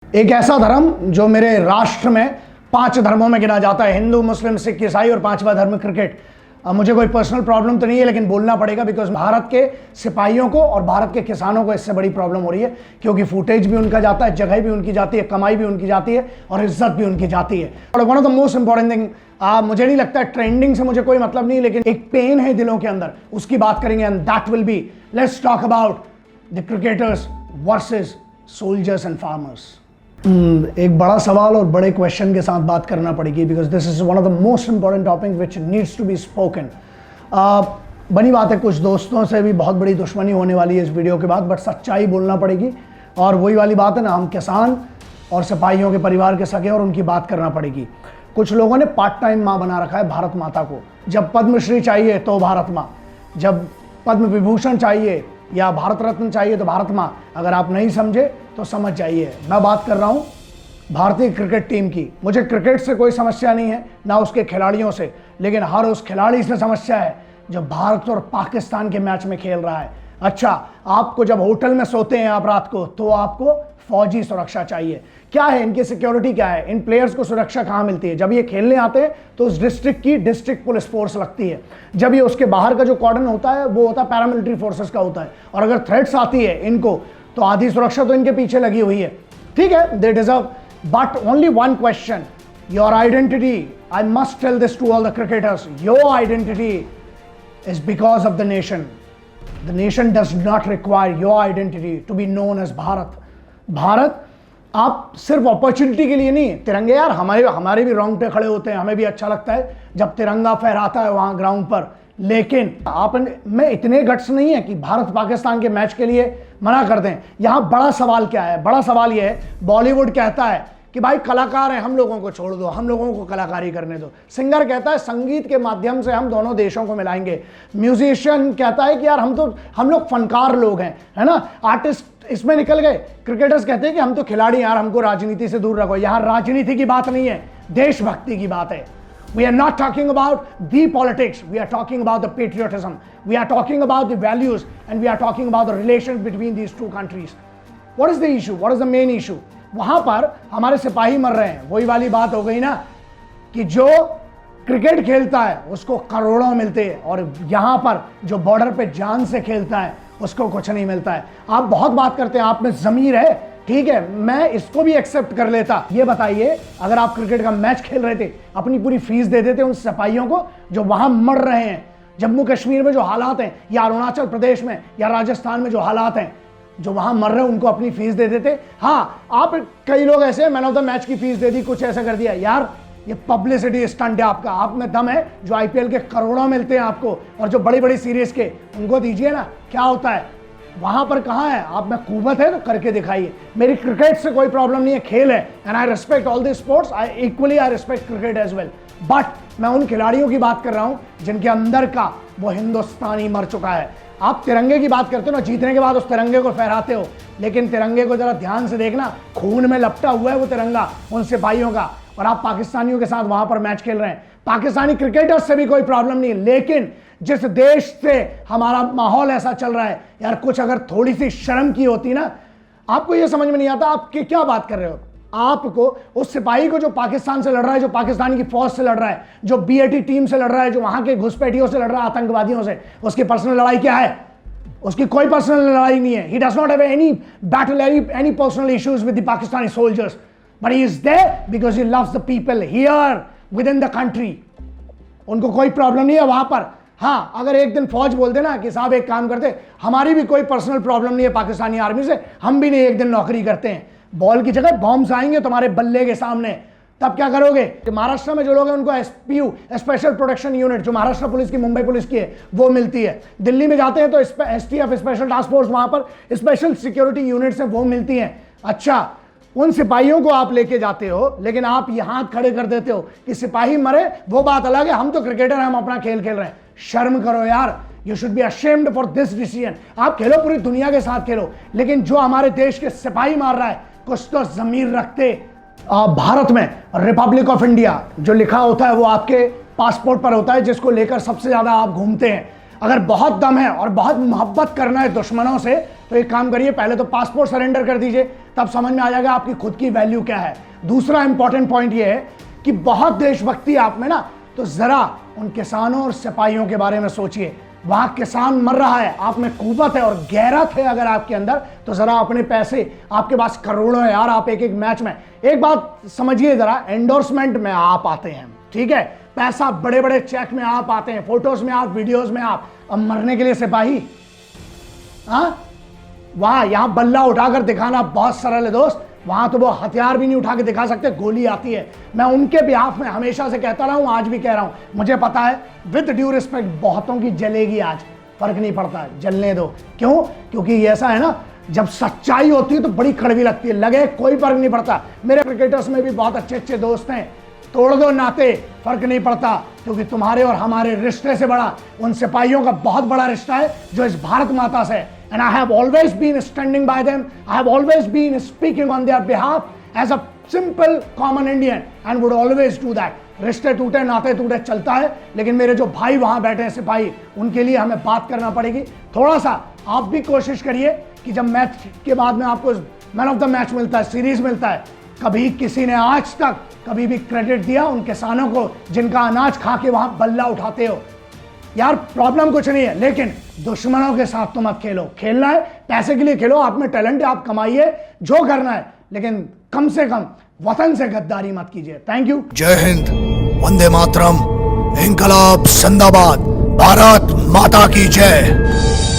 एक ऐसा धर्म जो मेरे राष्ट्र में 5 धर्मों में गिना जाता है, हिंदू, मुस्लिम, सिख, ईसाई, और 5वां धर्म क्रिकेट। मुझे कोई पर्सनल प्रॉब्लम तो नहीं है, लेकिन बोलना पड़ेगा बिकॉज भारत के सिपाहियों को और भारत के किसानों को इससे बड़ी प्रॉब्लम हो रही है, क्योंकि फुटेज भी उनका जाता है, जगह भी उनकी जाती है, कमाई भी उनकी जाती है और इज्जत भी उनकी जाती है। और one of the most important thing, मुझे नहीं लगता ट्रेंडिंग से मुझे कोई मतलब नहीं, लेकिन एक पेन है दिलों के अंदर, उसकी बात करेंगे। And that will be, let's talk about the cricketers versus soldiers and farmers. एक बड़ा सवाल और बड़े क्वेश्चन के साथ बात करना पड़ेगी, because this is one of the most important topic which needs to be spoken. बनी बात है, कुछ दोस्तों से भी बहुत बड़ी दुश्मनी होने वाली है इस वीडियो के बाद, बट सच्चाई बोलना पड़ेगी। और वही वाली बात है ना, हम किसान और सिपाहियों के परिवार के सगे, और उनकी बात करना पड़ेगी। कुछ लोगों ने पार्ट टाइम माँ बना रखा है भारत माता को। जब पद्मश्री चाहिए तो भारत माँ, जब पद्म विभूषण चाहिए या भारत रत्न चाहिए तो भारत माँ। अगर आप नहीं समझे तो समझ जाइए। मैं बात कर रहा हूँ भारतीय क्रिकेट टीम की। मुझे क्रिकेट से कोई समस्या नहीं है, ना उसके खिलाड़ियों से, लेकिन हर उस खिलाड़ी से समस्या है जो भारत और पाकिस्तान के मैच में खेल रहा है। अच्छा, आपको जब होटल में सोते हैं आप रात को, तो आपको फौजी सुरक्षा चाहिए। क्या है इनकी सिक्योरिटी, क्या है इन प्लेयर्स को सुरक्षा कहाँ मिलती है? जब ये खेलने आते हैं तो उस डिस्ट्रिक्ट की डिस्ट्रिक्ट पुलिस फोर्स लगती है। जब ये उसके बाहर का जो कॉर्डन होता है वो होता है पैरामिलिट्री फोर्सेस का होता है। और अगर थ्रेट्स आती है इनको, तो आधी सुरक्षा तो इनके पीछे लगी हुई है। ठीक है, they deserve, but only one question, your identity, I must tell this to all the cricketers, your identity is because of the nation. The nation does not require your identity to be known as Bharat. Bharat आप सिर्फ opportunity के लिए नहीं, तिरंगे यार हमारे भी रोंगटे खड़े होते हैं, हमें भी अच्छा लगता है जब तिरंगा फहराता है वहां ग्राउंड पर, लेकिन आप में इतने गट्स नहीं है कि भारत पाकिस्तान के मैच के लिए मना कर दें। यहां बड़ा सवाल क्या है? बड़ा सवाल यह है, बॉलीवुड कहता है कि भाई कलाकार हैं, हम लोगों को छोड़ दो, हम लोगों को कलाकारी करने दो। सिंगर कहता है संगीत के माध्यम से हम दोनों देशों को मिलाएंगे। म्यूजिशियन कहता है कि यार हम लोग फनकार लोग हैं, है ना, आर्टिस्ट इसमें निकल गए। क्रिकेटर्स कहते हैं कि हम तो खिलाड़ी, यार हमको राजनीति से दूर रखो। यहां राजनीति की बात नहीं है, देशभक्ति की बात है। We are not talking about the politics, we are talking about the patriotism, we are talking about the values, and we are talking about the relations between these two countries. What is the issue? What is the main issue? वहां पर हमारे सिपाही मर रहे हैं। वही वाली बात हो गई ना कि जो क्रिकेट खेलता है उसको करोड़ों मिलते हैं, और यहां पर जो बॉर्डर पे जान से खेलता है उसको कुछ नहीं मिलता है। आप बहुत बात करते हैं, आप में ज़मीर है, ठीक है, मैं इसको भी एक्सेप्ट कर लेता। ये बताइए, अगर आप क्रिकेट का मैच खेल रहे थे, अपनी पूरी फीस दे देते उन सिपाहियों को जो वहां मर रहे हैं। जम्मू कश्मीर में जो हालात हैं, या अरुणाचल प्रदेश में या राजस्थान में जो हालात हैं, जो वहां मर रहे हैं, उनको अपनी फीस दे देते। हाँ, आप कई लोग ऐसे मैन ऑफ द मैच की फीस दे दी, कुछ ऐसा कर दिया। यार ये पब्लिसिटी स्टंट है आपका। आप में दम है, जो आईपीएल के करोड़ों मिलते हैं आपको, और जो बड़ी बड़ी सीरीज के, उनको दीजिए ना। क्या होता है वहां पर? कहां है आप में कुव्वत है तो करके दिखाइए। मेरी क्रिकेट से कोई प्रॉब्लम नहीं है, खेल है, and I respect all the sports, I equally I respect cricket as well. But मैं उन खिलाड़ियों की बात कर रहा हूं जिनके अंदर का वो हिंदुस्तानी मर चुका है। आप तिरंगे की बात करते हो ना, जीतने के बाद उस तिरंगे को फहराते हो, लेकिन तिरंगे को जरा ध्यान से देखना, खून में लपटा हुआ है वो तिरंगा उन सिपाहियों का। और आप पाकिस्तानियों के साथ वहां पर मैच खेल रहे हैं। पाकिस्तानी क्रिकेटर्स से भी कोई प्रॉब्लम नहीं, लेकिन जिस देश से हमारा माहौल ऐसा चल रहा है, यार कुछ अगर थोड़ी सी शर्म की होती ना। आपको यह समझ में नहीं आता आप क्या बात कर रहे हो। आपको उस सिपाही को जो पाकिस्तान से लड़ रहा है, जो पाकिस्तान की फौज से लड़ रहा है, जो बीएटी टीम से लड़ रहा है, जो वहां के घुसपैठियों से लड़ रहा है, आतंकवादियों से, उसकी पर्सनल लड़ाई क्या है? उसकी कोई पर्सनल लड़ाई नहीं है। He does not have any battle, any personal issues with the Pakistani soldiers, but he is there because he loves the people here within the country. उनको कोई प्रॉब्लम नहीं है वहां पर। हाँ, अगर एक दिन फौज बोल देना कि साहब एक काम करते, हमारी भी कोई पर्सनल प्रॉब्लम नहीं है पाकिस्तानी आर्मी से, हम भी नहीं एक दिन नौकरी करते हैं, बॉल की जगह बॉम्ब्स आएंगे तुम्हारे बल्ले के सामने, तब क्या करोगे? महाराष्ट्र में जो लोग हैं उनको एसपीयू, स्पेशल प्रोटेक्शन यूनिट, जो महाराष्ट्र पुलिस की, मुंबई पुलिस की है, वो मिलती है। दिल्ली में जाते हैं तो एसटीएफ, स्पेशल टास्क फोर्स, वहां पर स्पेशल सिक्योरिटी यूनिट्स हैं, वो मिलती हैं। अच्छा, उन सिपाहियों को आप लेके जाते हो, लेकिन आप यहां खड़े कर देते हो कि सिपाही मरे, वो बात अलग है, हम तो क्रिकेटर हैं, हम अपना खेल खेल रहे हैं। शर्म करो यार, you should be ashamed for this decision. आप खेलो, पूरी दुनिया के साथ खेलो, लेकिन जो हमारे देश के सिपाही मार रहा है, कुछ तो जमीर रखते। भारत में रिपब्लिक ऑफ इंडिया जो लिखा होता है वो आपके पासपोर्ट पर होता है, जिसको लेकर सबसे ज्यादा आप घूमते हैं। अगर बहुत दम है और बहुत मोहब्बत करना है दुश्मनों से, तो एक काम करिए, पहले तो पासपोर्ट सरेंडर कर दीजिए, तब समझ में आ जाएगा आपकी खुद की वैल्यू क्या है। दूसरा इंपॉर्टेंट पॉइंट ये है कि बहुत देशभक्ति आप में ना, तो जरा उन किसानों और सिपाहियों के बारे में सोचिए। वहां किसान मर रहा है, आप में कुव्वत है और गैरत है अगर आपके अंदर, तो जरा अपने पैसे, आपके पास करोड़ों है यार, आप एक एक मैच में, एक बात समझिए जरा, एंडोर्समेंट में आप आते हैं, ठीक है, पैसा बड़े बड़े चेक में आप आते हैं, फोटोज में आप, वीडियोज में आप, अब मरने के लिए सिपाही, हाँ, वहां यहां बल्ला उठाकर दिखाना बहुत सरल है दोस्त, वहां तो वो हथियार भी नहीं उठा के दिखा सकते, गोली आती है। मैं उनके बिहाफ में हमेशा से कहता रहा हूं, आज भी कह रहा हूं, मुझे पता है विद ड्यू रिस्पेक्ट बहुतों की जलेगी आज, फर्क नहीं पड़ता, जलने दो। क्यों? क्योंकि ये ऐसा है ना, जब सच्चाई होती है तो बड़ी कड़वी लगती है, लगे कोई फर्क नहीं पड़ता। मेरे क्रिकेटर्स में भी बहुत अच्छे अच्छे दोस्त हैं, तोड़ दो नाते, फर्क नहीं पड़ता, क्योंकि तुम्हारे और हमारे रिश्ते से बड़ा उन सिपाहियों का बहुत बड़ा रिश्ता है जो इस भारत माता से है। And I have always been standing by them. I have always been speaking on their behalf as a simple common Indian and would always do that. रिश्ते टूटे नाते टूटे चलता है, लेकिन मेरे जो भाई वहां बैठे हैं सिपाही, उनके लिए हमें बात करना पड़ेगी। थोड़ा सा आप भी कोशिश करिए कि जब मैच के बाद में आपको मैन ऑफ द मैच मिलता है, सीरीज मिलता है, कभी किसी ने आज तक कभी भी क्रेडिट दिया उन किसानों को जिनका अनाज खा के वहां बल्ला उठाते हो? यार प्रॉब्लम कुछ नहीं है, लेकिन दुश्मनों के साथ तो मत खेलो। खेलना है पैसे के लिए खेलो, आप में टैलेंट है, आप कमाइए जो करना है, लेकिन कम से कम वतन से गद्दारी मत कीजिए। Thank you. जय हिंद, वंदे मातरम, इंकलाब जिंदाबाद, भारत माता की जय।